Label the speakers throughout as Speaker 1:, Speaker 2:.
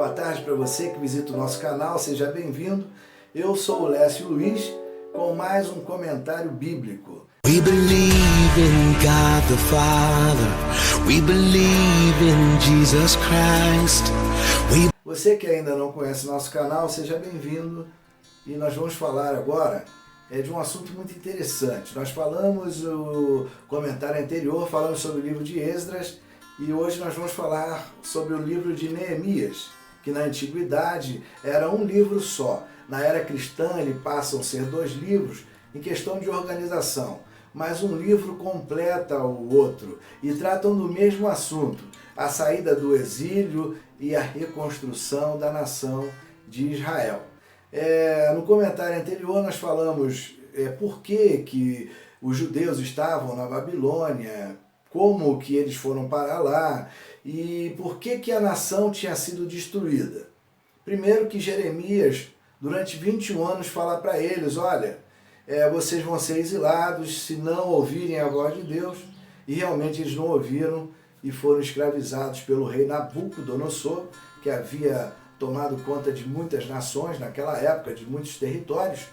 Speaker 1: Boa tarde para você que visita o nosso canal, seja bem-vindo. Eu sou o Lécio Luiz com mais um comentário bíblico.
Speaker 2: We believe in God the Father. We believe in Jesus Christ.
Speaker 1: Você que ainda não conhece nosso canal, seja bem-vindo. E nós vamos falar agora de um assunto muito interessante. Nós falamos no comentário anterior, falamos sobre o livro de Esdras, e hoje nós vamos falar sobre o livro de Neemias, que na antiguidade era um livro só. Na era cristã ele passa a ser 2 livros em questão de organização, mas um livro completa o outro e tratam do mesmo assunto, a saída do exílio e a reconstrução da nação de Israel. No comentário anterior nós falamos por que os judeus estavam na Babilônia, como que eles foram para lá e por que a nação tinha sido destruída. Primeiro que Jeremias, durante 21 anos, fala para eles, olha, vocês vão ser exilados se não ouvirem a voz de Deus, e realmente eles não ouviram e foram escravizados pelo rei Nabucodonosor, que havia tomado conta de muitas nações naquela época, de muitos territórios.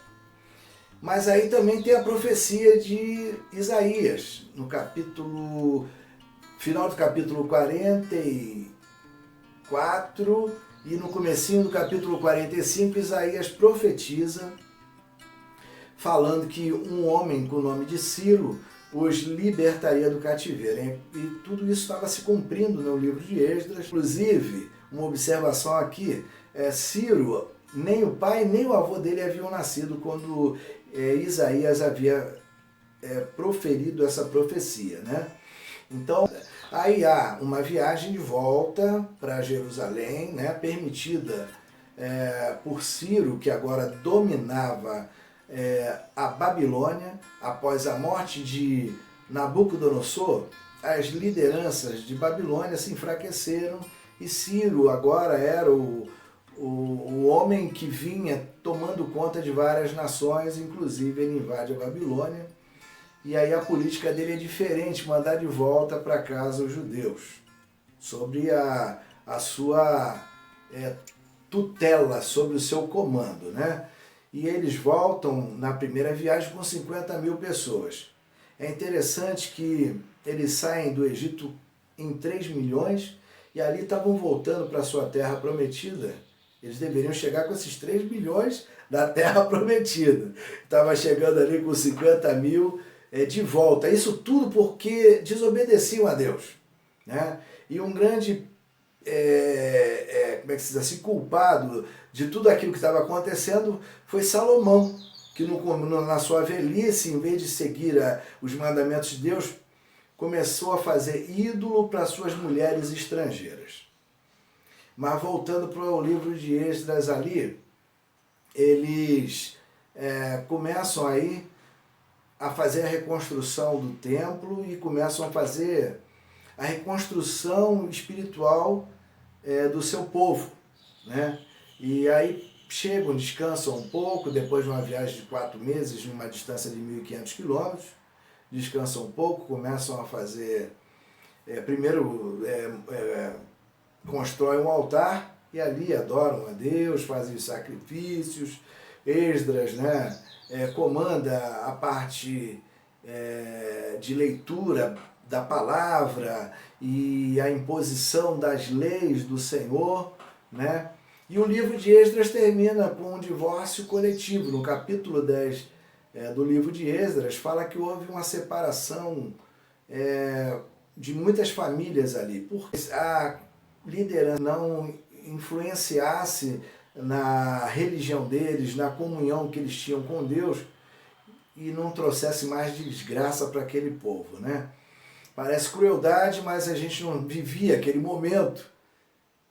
Speaker 1: Mas aí também tem a profecia de Isaías, no final do capítulo 44 e no comecinho do capítulo 45, Isaías profetiza, falando que um homem com o nome de Ciro os libertaria do cativeiro. E tudo isso estava se cumprindo no livro de Esdras. Inclusive, uma observação aqui, Ciro, nem o pai nem o avô dele haviam nascido quando Isaías havia proferido essa profecia, né? Então, aí há uma viagem de volta para Jerusalém, né, permitida por Ciro, que agora dominava a Babilônia. Após a morte de Nabucodonosor, as lideranças de Babilônia se enfraqueceram e Ciro agora era o homem que vinha tomando conta de várias nações, inclusive ele invade a Babilônia. E aí a política dele é diferente, mandar de volta para casa os judeus, sobre a sua tutela, sobre o seu comando, né? E eles voltam na primeira viagem com 50 mil pessoas. É interessante que eles saem do Egito em 3 milhões e ali estavam voltando para a sua terra prometida. Eles deveriam chegar com esses 3 milhões da terra prometida. Estava chegando ali com 50 mil de volta. Isso tudo porque desobedeciam a Deus, né? E um grande como é que se diz assim, culpado de tudo aquilo que estava acontecendo foi Salomão, que na sua velhice, em vez de seguir os mandamentos de Deus, começou a fazer ídolo para suas mulheres estrangeiras. Mas voltando para o livro de Esdras ali, eles começam aí a fazer a reconstrução do templo e começam a fazer a reconstrução espiritual do seu povo, né? E aí chegam, descansam um pouco, depois de uma viagem de 4 meses, numa distância de 1.500 quilômetros, descansam um pouco, começam a fazer, primeiro constroem um altar e ali adoram a Deus, fazem os sacrifícios. Esdras, né, comanda a parte de leitura da palavra e a imposição das leis do Senhor, né? E o livro de Esdras termina com um divórcio coletivo. No capítulo 10 do livro de Esdras fala que houve uma separação de muitas famílias ali, porque a liderança não influenciasse na religião deles, na comunhão que eles tinham com Deus e não trouxesse mais desgraça para aquele povo, né? Parece crueldade, mas a gente não vivia aquele momento.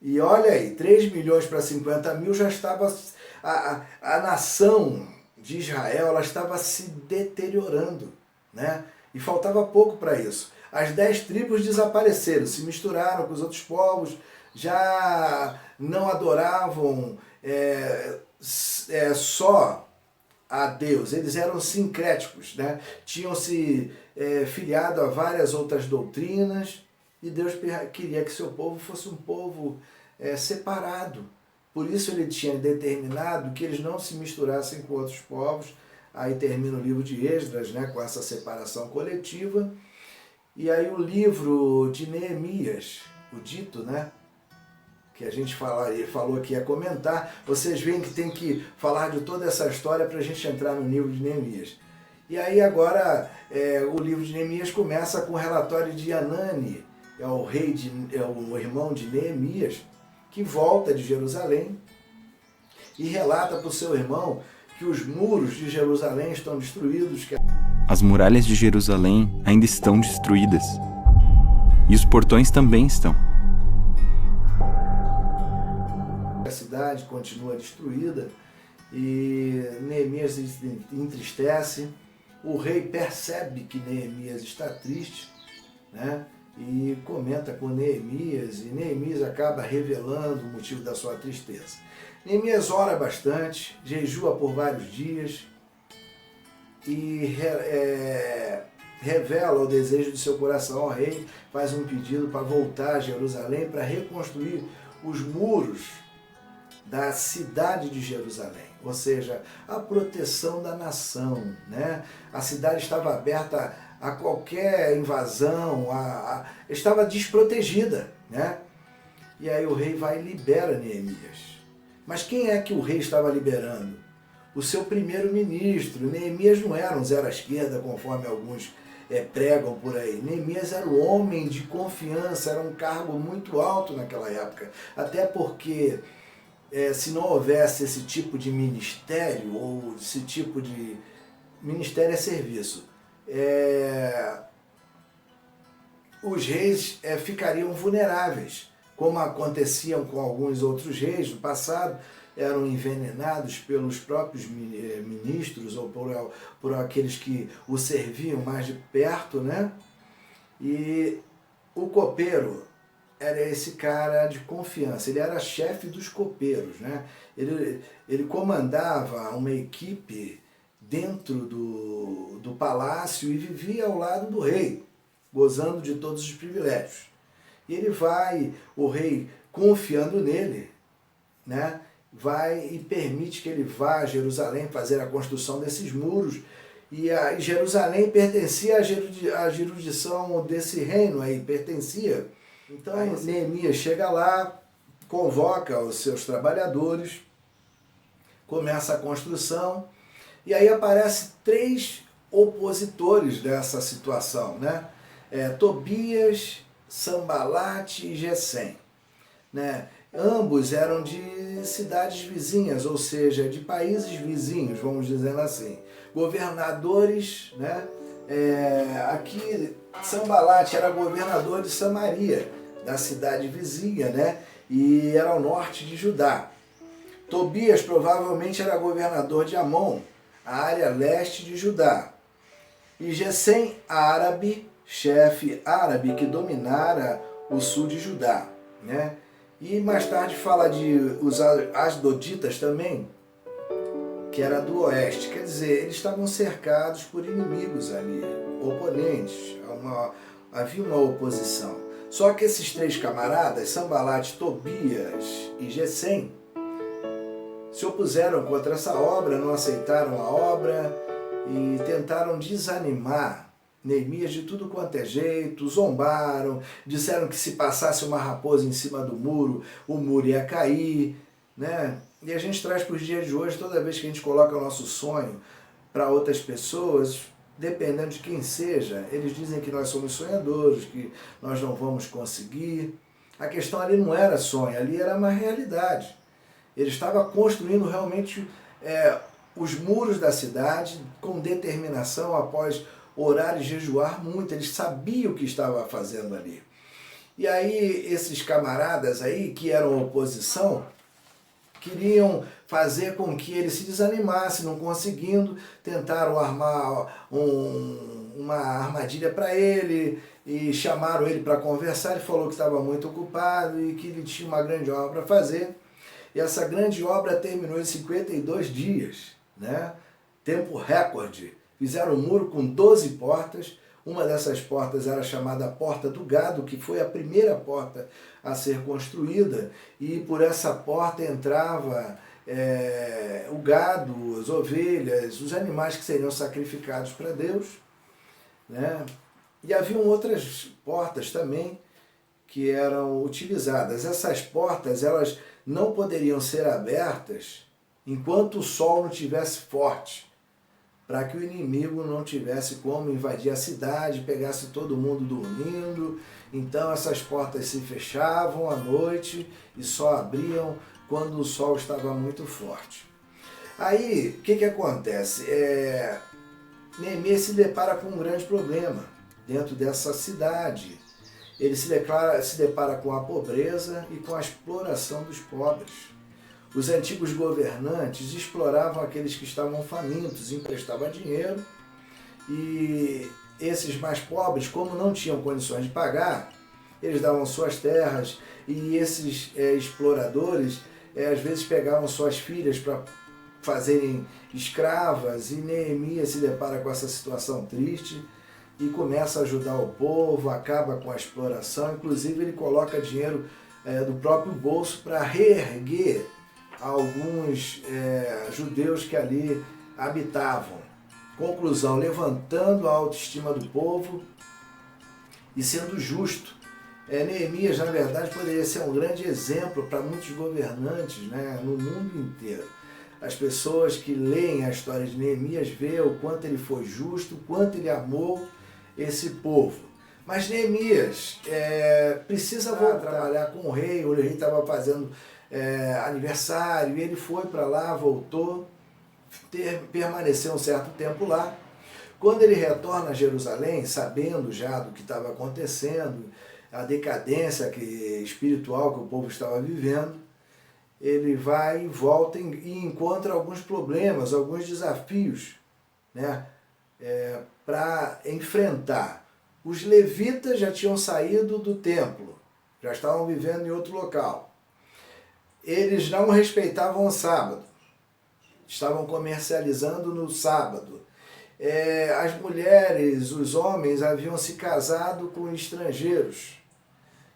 Speaker 1: E olha aí, 3 milhões para 50 mil já estava... A nação de Israel, ela estava se deteriorando, né? E faltava pouco para isso. As 10 tribos desapareceram, se misturaram com os outros povos, já não adoravam só a Deus, eles eram sincréticos, né? Tinham se filiado a várias outras doutrinas, e Deus queria que seu povo fosse um povo separado. Por isso ele tinha determinado que eles não se misturassem com outros povos. Aí termina o livro de Esdras, né, com essa separação coletiva. E aí o livro de Neemias, o dito, né, que a gente falou que ia comentar, vocês veem que tem que falar de toda essa história para a gente entrar no livro de Neemias. E aí agora o livro de Neemias começa com o relatório de Anani, é o irmão de Neemias, que volta de Jerusalém e relata para o seu irmão que os muros de Jerusalém estão destruídos.
Speaker 3: As muralhas de Jerusalém ainda estão destruídas, e os portões também estão.
Speaker 1: A cidade continua destruída e Neemias se entristece. O rei percebe que Neemias está triste, né? E comenta com Neemias, e Neemias acaba revelando o motivo da sua tristeza. Neemias ora bastante, jejua por vários dias e revela o desejo do seu coração ao rei, faz um pedido para voltar a Jerusalém, para reconstruir os muros da cidade de Jerusalém, ou seja, a proteção da nação, né? A cidade estava aberta a qualquer invasão, estava desprotegida, né? E aí o rei vai e libera Neemias. Mas quem é que o rei estava liberando? O seu primeiro-ministro. Neemias não era um zero à esquerda, conforme alguns pregam por aí. Neemias era um homem de confiança, era um cargo muito alto naquela época, até porque se não houvesse esse tipo de ministério, ou esse tipo de... Ministério é serviço. Os reis ficariam vulneráveis, como aconteciam com alguns outros reis no passado, eram envenenados pelos próprios ministros ou por aqueles que o serviam mais de perto, né? E o copeiro era esse cara de confiança, ele era chefe dos copeiros, né? Ele comandava uma equipe dentro do palácio e vivia ao lado do rei, gozando de todos os privilégios. E ele vai, o rei confiando nele, né, vai e permite que ele vá a Jerusalém fazer a construção desses muros. E Jerusalém pertencia à jurisdição desse reino aí, pertencia. Então Neemias chega lá, convoca os seus trabalhadores, começa a construção, e aí aparecem 3 opositores dessa situação, né? Tobias, Sambalate e Gesem, né? Ambos eram de cidades vizinhas, ou seja, de países vizinhos, vamos dizer assim. Governadores, né? Aqui Sambalate era governador de Samaria, da cidade vizinha, né? E era ao norte de Judá. Tobias provavelmente era governador de Amon, a área leste de Judá. E Gesem árabe, chefe árabe que dominara o sul de Judá, né? E mais tarde fala de os asdoditas também, que era do oeste. Quer dizer, eles estavam cercados por inimigos ali, oponentes, havia uma oposição. Só que esses 3 camaradas, Sambalate, Tobias e Gesem, se opuseram contra essa obra, não aceitaram a obra e tentaram desanimar Neemias de tudo quanto é jeito, zombaram, disseram que se passasse uma raposa em cima do muro, o muro ia cair, né? E a gente traz para os dias de hoje, toda vez que a gente coloca o nosso sonho para outras pessoas, dependendo de quem seja, eles dizem que nós somos sonhadores, que nós não vamos conseguir. A questão ali não era sonho, ali era uma realidade. Ele estava construindo realmente os muros da cidade com determinação, após orar e jejuar muito. Ele sabia o que estava fazendo ali. E aí esses camaradas aí, que eram oposição, queriam fazer com que ele se desanimasse, não conseguindo, tentaram armar uma armadilha para ele e chamaram ele para conversar. Ele falou que estava muito ocupado e que ele tinha uma grande obra para fazer. E essa grande obra terminou em 52 dias, né? Tempo recorde. Fizeram um muro com 12 portas, Uma dessas portas era chamada Porta do Gado, que foi a primeira porta a ser construída, e por essa porta entrava o gado, as ovelhas, os animais que seriam sacrificados para Deus, né? E haviam outras portas também que eram utilizadas. Essas portas, elas não poderiam ser abertas enquanto o sol não estivesse forte, para que o inimigo não tivesse como invadir a cidade, pegasse todo mundo dormindo. Então essas portas se fechavam à noite e só abriam quando o sol estava muito forte. Aí, o que acontece? Neemias se depara com um grande problema dentro dessa cidade. Ele se depara com a pobreza e com a exploração dos pobres. Os antigos governantes exploravam aqueles que estavam famintos, emprestavam dinheiro, e esses mais pobres, como não tinham condições de pagar, eles davam suas terras, e esses exploradores às vezes pegavam suas filhas para fazerem escravas, e Neemias se depara com essa situação triste e começa a ajudar o povo, acaba com a exploração. Inclusive ele coloca dinheiro do próprio bolso para reerguer alguns judeus que ali habitavam. Conclusão, levantando a autoestima do povo e sendo justo. Neemias, na verdade, poderia ser um grande exemplo para muitos governantes, né, no mundo inteiro. As pessoas que leem a história de Neemias veem o quanto ele foi justo, o quanto ele amou esse povo. Mas Neemias precisa voltar a trabalhar com o rei estava fazendo aniversário, e ele foi para lá, voltou, permaneceu um certo tempo lá. Quando ele retorna a Jerusalém, sabendo já do que estava acontecendo, a decadência espiritual que o povo estava vivendo, ele vai e volta e encontra alguns problemas, alguns desafios, né, para enfrentar. Os levitas já tinham saído do templo, já estavam vivendo em outro local. Eles não respeitavam o sábado, estavam comercializando no sábado. As mulheres, os homens haviam se casado com estrangeiros.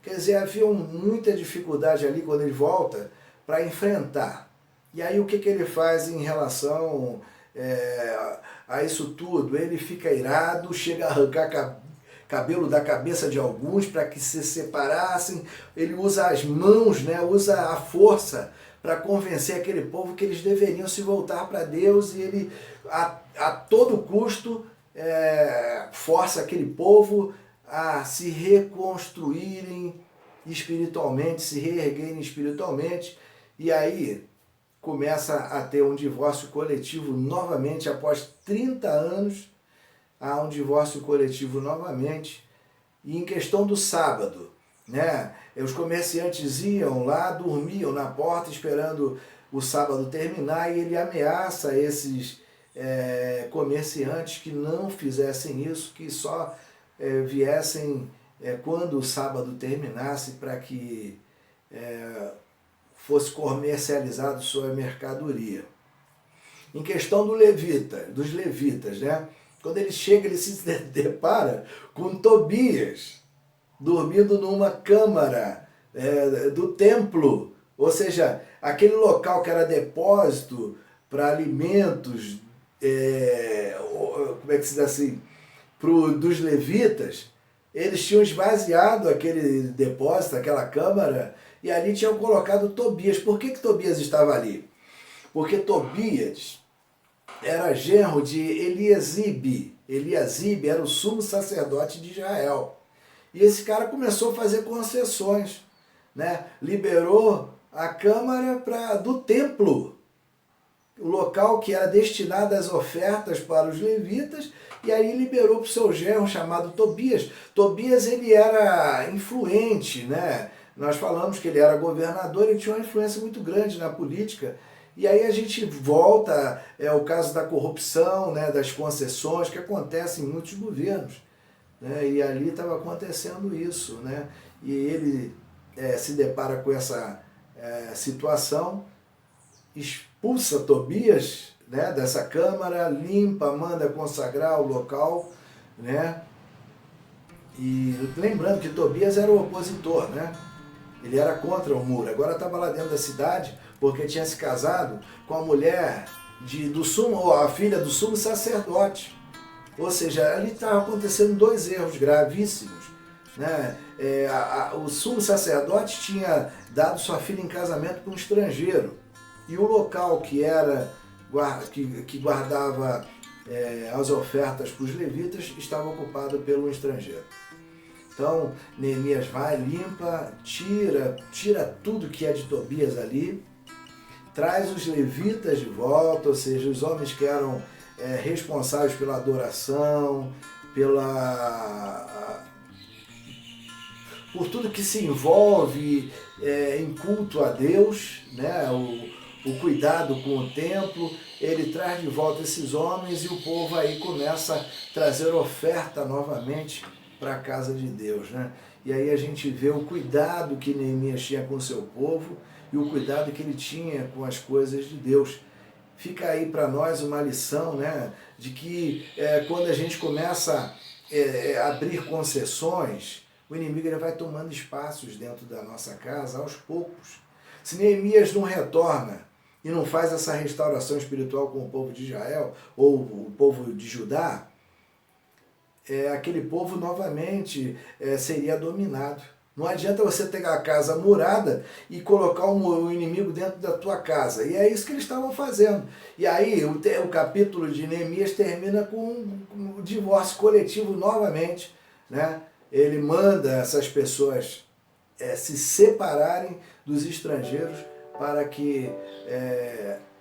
Speaker 1: Quer dizer, havia muita dificuldade ali quando ele volta para enfrentar. E aí o que ele faz em relação a isso tudo? Ele fica irado, chega a arrancar cabelo da cabeça de alguns para que se separassem. Ele usa as mãos, né, usa a força para convencer aquele povo que eles deveriam se voltar para Deus, e ele a todo custo força aquele povo a se reconstruírem espiritualmente, se reerguerem espiritualmente. E aí começa a ter um divórcio coletivo novamente. Após 30 anos, há um divórcio coletivo novamente. E em questão do sábado, né, os comerciantes iam lá, dormiam na porta esperando o sábado terminar, e ele ameaça esses comerciantes que não fizessem isso, que só viessem quando o sábado terminasse, para que fosse comercializado sua mercadoria. Em questão dos levitas, né? Quando ele chega, ele se depara com Tobias dormindo numa câmara do templo, ou seja, aquele local que era depósito para alimentos, como é que se diz assim, dos levitas. Eles tinham esvaziado aquele depósito, aquela câmara, e ali tinham colocado Tobias. Por que Tobias estava ali? Porque Tobias era genro de Eliasibe. Eliasibe era o sumo sacerdote de Israel. E esse cara começou a fazer concessões, né? Liberou a câmara do templo, o local que era destinado às ofertas para os levitas, e aí liberou para o seu genro chamado Tobias. Tobias, ele era influente, né? Nós falamos que ele era governador e tinha uma influência muito grande na política. E aí a gente volta ao caso da corrupção, né, das concessões, que acontecem em muitos governos, né? E ali estava acontecendo isso, né? E ele se depara com essa situação, expulsa Tobias, né, dessa câmara, limpa, manda consagrar o local, né? E lembrando que Tobias era o opositor, né? Ele era contra o muro. Agora estava lá dentro da cidade porque tinha se casado com a mulher do sumo, ou a filha do sumo sacerdote. Ou seja, ali estavam acontecendo dois erros gravíssimos, né? O sumo sacerdote tinha dado sua filha em casamento para um estrangeiro. E o local que guardava as ofertas para os levitas estava ocupado pelo estrangeiro. Então, Neemias vai, limpa, tira tudo que é de Tobias ali, traz os levitas de volta, ou seja, os homens que eram responsáveis pela adoração, por tudo que se envolve em culto a Deus, né? O cuidado com o templo. Ele traz de volta esses homens e o povo aí começa a trazer oferta novamente para a casa de Deus, né? E aí a gente vê o cuidado que Neemias tinha com o seu povo e o cuidado que ele tinha com as coisas de Deus. Fica aí para nós uma lição, né? De que quando a gente começa a abrir concessões, o inimigo ele vai tomando espaços dentro da nossa casa aos poucos. Se Neemias não retorna e não faz essa restauração espiritual com o povo de Israel ou o povo de Judá, aquele povo novamente seria dominado. Não adianta você ter a casa murada e colocar o inimigo dentro da tua casa. E é isso que eles estavam fazendo. E aí o capítulo de Neemias termina com o divórcio coletivo novamente, né? Ele manda essas pessoas se separarem dos estrangeiros para que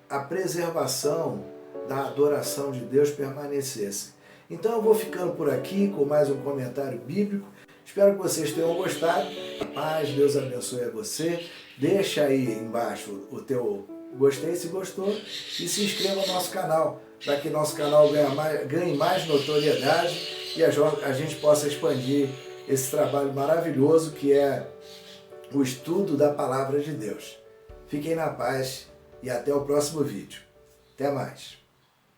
Speaker 1: a preservação da adoração de Deus permanecesse. Então eu vou ficando por aqui com mais um comentário bíblico. Espero que vocês tenham gostado. Paz, Deus abençoe a você. Deixa aí embaixo o teu gostei se gostou e se inscreva no nosso canal, para que nosso canal ganhe mais notoriedade e a gente possa expandir esse trabalho maravilhoso que é o estudo da Palavra de Deus. Fiquem na paz e até o próximo vídeo. Até mais.